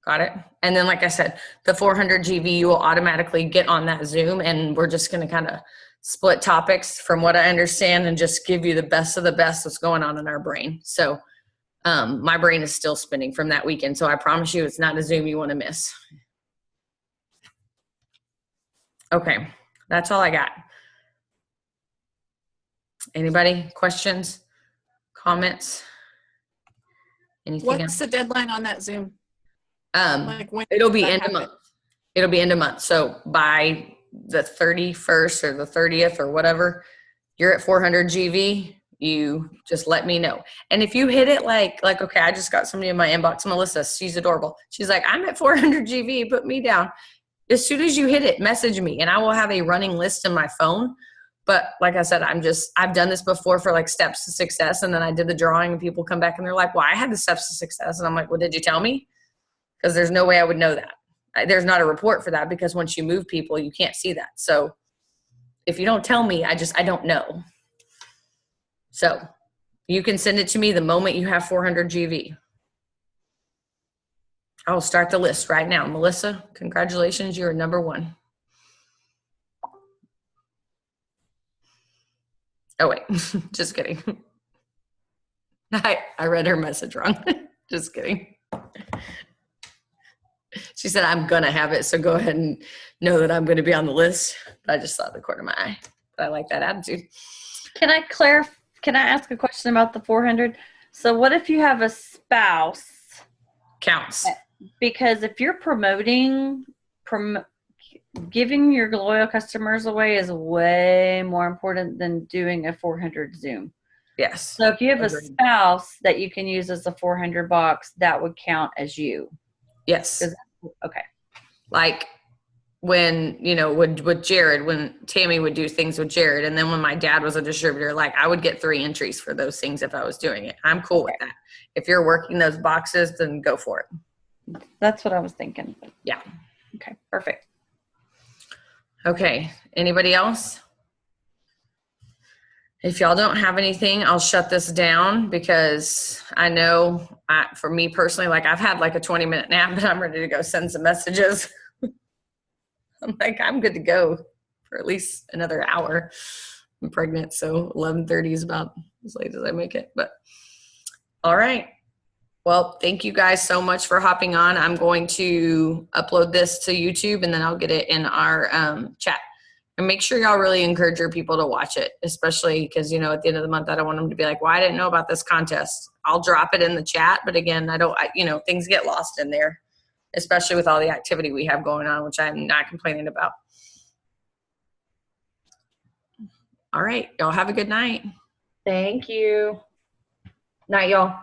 Got it? And then, like I said, the 400 GV, you will automatically get on that Zoom, and we're just going to kind of split topics from what I understand and just give you the best of the best that's going on in our brain. So my brain is still spinning from that weekend. So I promise you it's not a Zoom you want to miss. Okay. That's all I got. Anybody? Questions? Comments? Anything What's else? the deadline on that Zoom? It'll be end of month. It'll be end of month. So by the 31st or the 30th or whatever, you're at 400 GV, you just let me know. And if you hit it like, okay, I just got somebody in my inbox, Melissa, she's adorable. She's like, I'm at 400 GV, put me down. As soon as you hit it, message me, and I will have a running list in my phone. But like I said, I've done this before for like steps to success. And then I did the drawing and people come back and they're like, well, I had the steps to success. And I'm like, well, did you tell me? Because there's no way I would know that. There's not a report for that, because once you move people, you can't see that. So if you don't tell me, I don't know. So you can send it to me the moment you have 400 GV. I will start the list right now. Melissa, congratulations. You're number 1. Oh, wait. Just kidding. I read her message wrong. Just kidding. She said, I'm going to have it, so go ahead and know that I'm going to be on the list. But I just saw the corner of my eye. But I like that attitude. Can I ask a question about the 400? So what if you have a spouse? Counts. Because if you're giving your loyal customers away is way more important than doing a 400 Zoom. Yes. So if you have Agreed. a spouse that you can use as a 400 box, that would count as you. Yes. Okay. Like when, with Jared, when Tammy would do things with Jared, and then when my dad was a distributor, like I would get 3 entries for those things if I was doing it. I'm cool with that. If you're working those boxes, then go for it. That's what I was thinking. Yeah. Okay, perfect. Okay. Anybody else? If y'all don't have anything, I'll shut this down because I know for me personally, like I've had like a 20-minute nap, but I'm ready to go send some messages. I'm like, I'm good to go for at least another hour. I'm pregnant, so 11:30 is about as late as I make it. But all right. Well, thank you guys so much for hopping on. I'm going to upload this to YouTube and then I'll get it in our chat. And make sure y'all really encourage your people to watch it, especially because, at the end of the month, I don't want them to be like, well, I didn't know about this contest. I'll drop it in the chat. But again, things get lost in there, especially with all the activity we have going on, which I'm not complaining about. All right. Y'all have a good night. Thank you. Night, y'all.